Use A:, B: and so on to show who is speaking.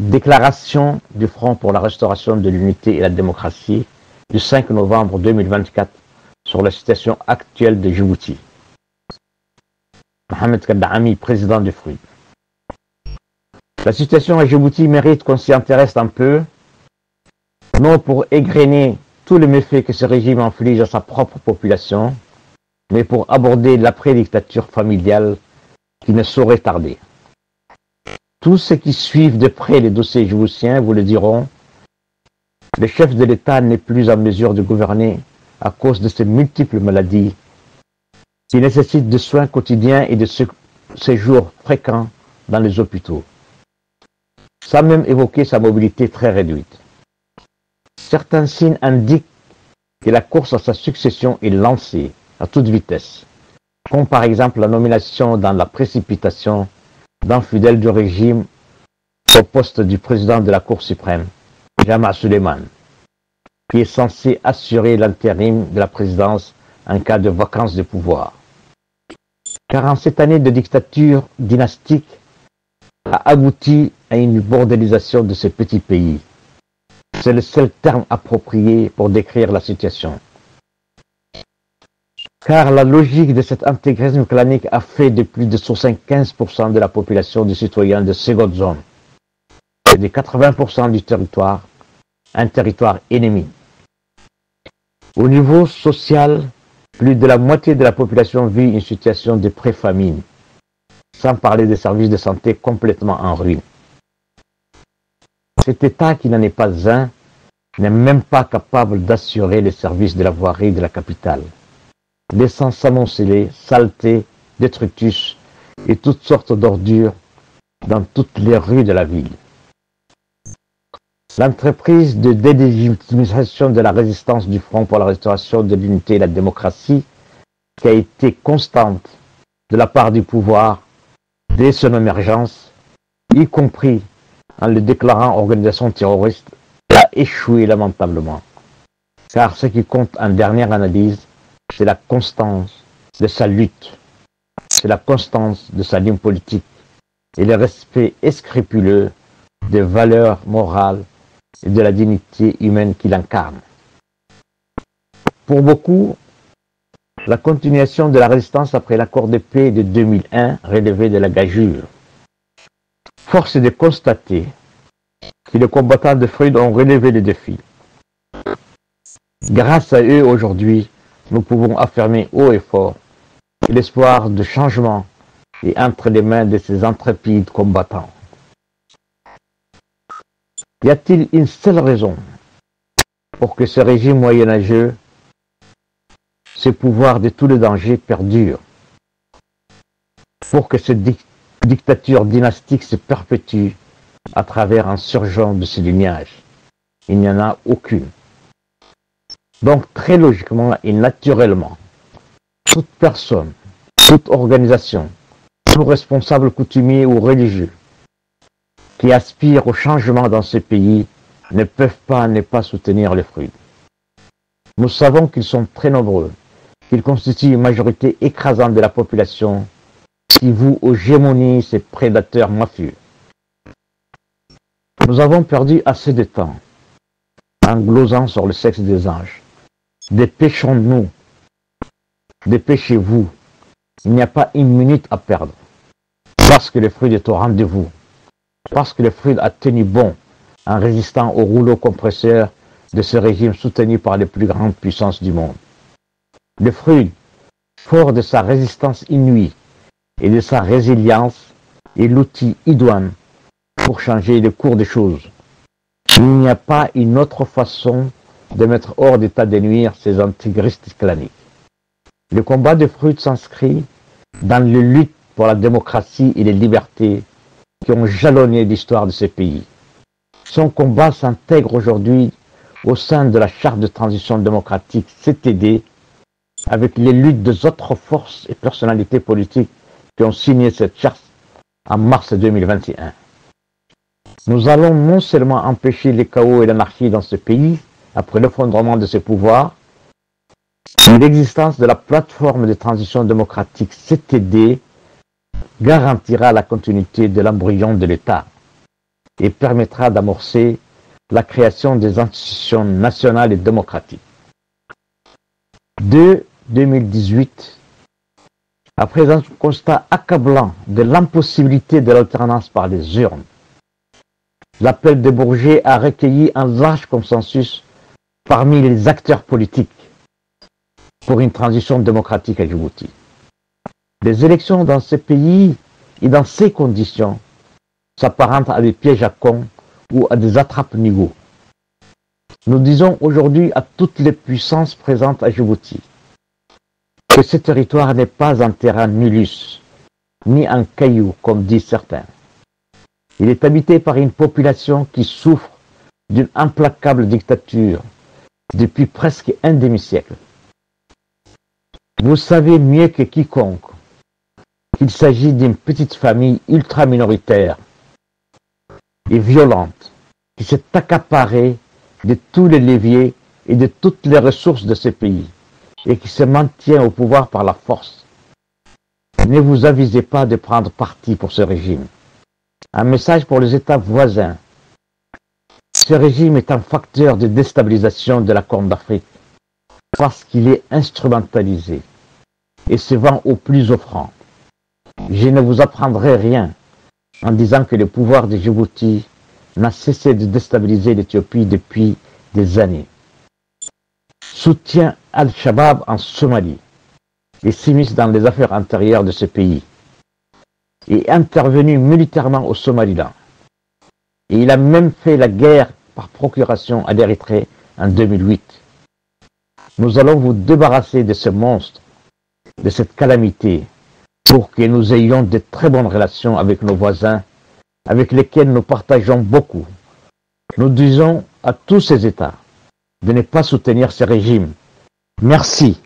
A: Déclaration du Front pour la restauration de l'unité et la démocratie du 5 novembre 2024 sur la situation actuelle de Djibouti. Mohamed Kaddaami, président du FRUD. La situation à Djibouti mérite qu'on s'y intéresse un peu, non pour égrener tous les méfaits que ce régime inflige à sa propre population, mais pour aborder l'après-dictature familiale qui ne saurait tarder. Tous ceux qui suivent de près les dossiers djiboutiens vous le diront, le chef de l'État n'est plus en mesure de gouverner à cause de ses multiples maladies qui nécessitent de soins quotidiens et de séjours fréquents dans les hôpitaux, sans même évoquer sa mobilité très réduite. Certains signes indiquent que la course à sa succession est lancée à toute vitesse, comme par exemple la nomination dans la précipitation d'un fidèle du régime au poste du président de la Cour suprême, Jama Suleiman, qui est censé assurer l'intérim de la présidence en cas de vacance de pouvoir. Car en cette année de dictature dynastique a abouti à une bordélisation de ce petit pays. C'est le seul terme approprié pour décrire la situation. Car la logique de cet intégrisme clanique a fait de plus de 75% de la population des citoyens de seconde zone et de 80% du territoire un territoire ennemi. Au niveau social, plus de la moitié de la population vit une situation de pré-famine, sans parler des services de santé complètement en ruine. Cet État qui n'en est pas un n'est même pas capable d'assurer les services de la voirie de la capitale, laissant s'amonceler saleté, détritus et toutes sortes d'ordures dans toutes les rues de la ville. L'entreprise de délégitimisation de la résistance du Front pour la restauration de l'unité et la démocratie, qui a été constante de la part du pouvoir dès son émergence, y compris en le déclarant organisation terroriste, a échoué lamentablement. Car ce qui compte en dernière analyse, c'est la constance de sa lutte, c'est la constance de sa ligne politique et le respect scrupuleux des valeurs morales et de la dignité humaine qu'il incarne. Pour beaucoup, la continuation de la résistance après l'accord de paix de 2001 relevait de la gageure. Force est de constater que les combattants de FRUD ont relevé les défis. Grâce à eux, aujourd'hui, nous pouvons affirmer haut et fort que l'espoir de changement est entre les mains de ces intrépides combattants. Y a-t-il une seule raison pour que ce régime moyenâgeux, ce pouvoir de tous les dangers perdure, pour que cette dictature dynastique se perpétue à travers un surgent de ce lignage? Il n'y en a aucune. Donc très logiquement et naturellement, toute personne, toute organisation, tout responsable coutumier ou religieux qui aspirent au changement dans ce pays ne peuvent pas ne pas soutenir les FRUD. Nous savons qu'ils sont très nombreux, qu'ils constituent une majorité écrasante de la population qui voue aux gémonies ces prédateurs mafieux. Nous avons perdu assez de temps en glosant sur le sexe des anges. Dépêchons-nous, dépêchez-vous, il n'y a pas une minute à perdre, parce que le FRUD est au rendez-vous. Parce que le FRUD a tenu bon en résistant au rouleau compresseur de ce régime soutenu par les plus grandes puissances du monde. Le FRUD, fort de sa résistance inouïe et de sa résilience, est l'outil idoine pour changer le cours des choses. Il n'y a pas une autre façon de mettre hors d'état de nuire ces intégristes claniques. Le combat de FRUD s'inscrit dans les luttes pour la démocratie et les libertés qui ont jalonné l'histoire de ce pays. Son combat s'intègre aujourd'hui au sein de la charte de transition démocratique CTD avec les luttes des autres forces et personnalités politiques qui ont signé cette charte en mars 2021. Nous allons non seulement empêcher les chaos et l'anarchie dans ce pays après l'effondrement de ses pouvoirs, mais l'existence de la plateforme de transition démocratique CTD garantira la continuité de l'embryon de l'État. et permettra d'amorcer la création des institutions nationales et démocratiques. Dès 2018, après un constat accablant de l'impossibilité de l'alternance par les urnes, l'appel de Bourget a recueilli un large consensus parmi les acteurs politiques pour une transition démocratique à Djibouti. Les élections dans ce pays et dans ces conditions s'apparentent à des pièges à con ou à des attrape-niveaux. Nous disons aujourd'hui à toutes les puissances présentes à Djibouti que ce territoire n'est pas un terrain nullus, ni un caillou, comme disent certains. Il est habité par une population qui souffre d'une implacable dictature depuis presque un demi-siècle. Vous savez mieux que quiconque qu'il s'agit d'une petite famille ultra-minoritaire et violente qui s'est accaparée de tous les leviers et de toutes les ressources de ce pays et qui se maintient au pouvoir par la force. Ne vous avisez pas de prendre parti pour ce régime. Un message pour les États voisins. Ce régime est un facteur de déstabilisation de la Corne d'Afrique parce qu'il est instrumentalisé et se vend au plus offrant. Je ne vous apprendrai rien en disant que le pouvoir de Djibouti n'a cessé de déstabiliser l'Éthiopie depuis des années. Soutient Al-Shabaab en Somalie et s'immisce dans les affaires intérieures de ce pays. Et intervenu militairement au Somaliland. Et il a même fait la guerre par procuration à l'Érythrée en 2008. Nous allons vous débarrasser de ce monstre, de cette calamité, pour que nous ayons de très bonnes relations avec nos voisins, avec lesquels nous partageons beaucoup. Nous disons à tous ces États de ne pas soutenir ce régime. Merci.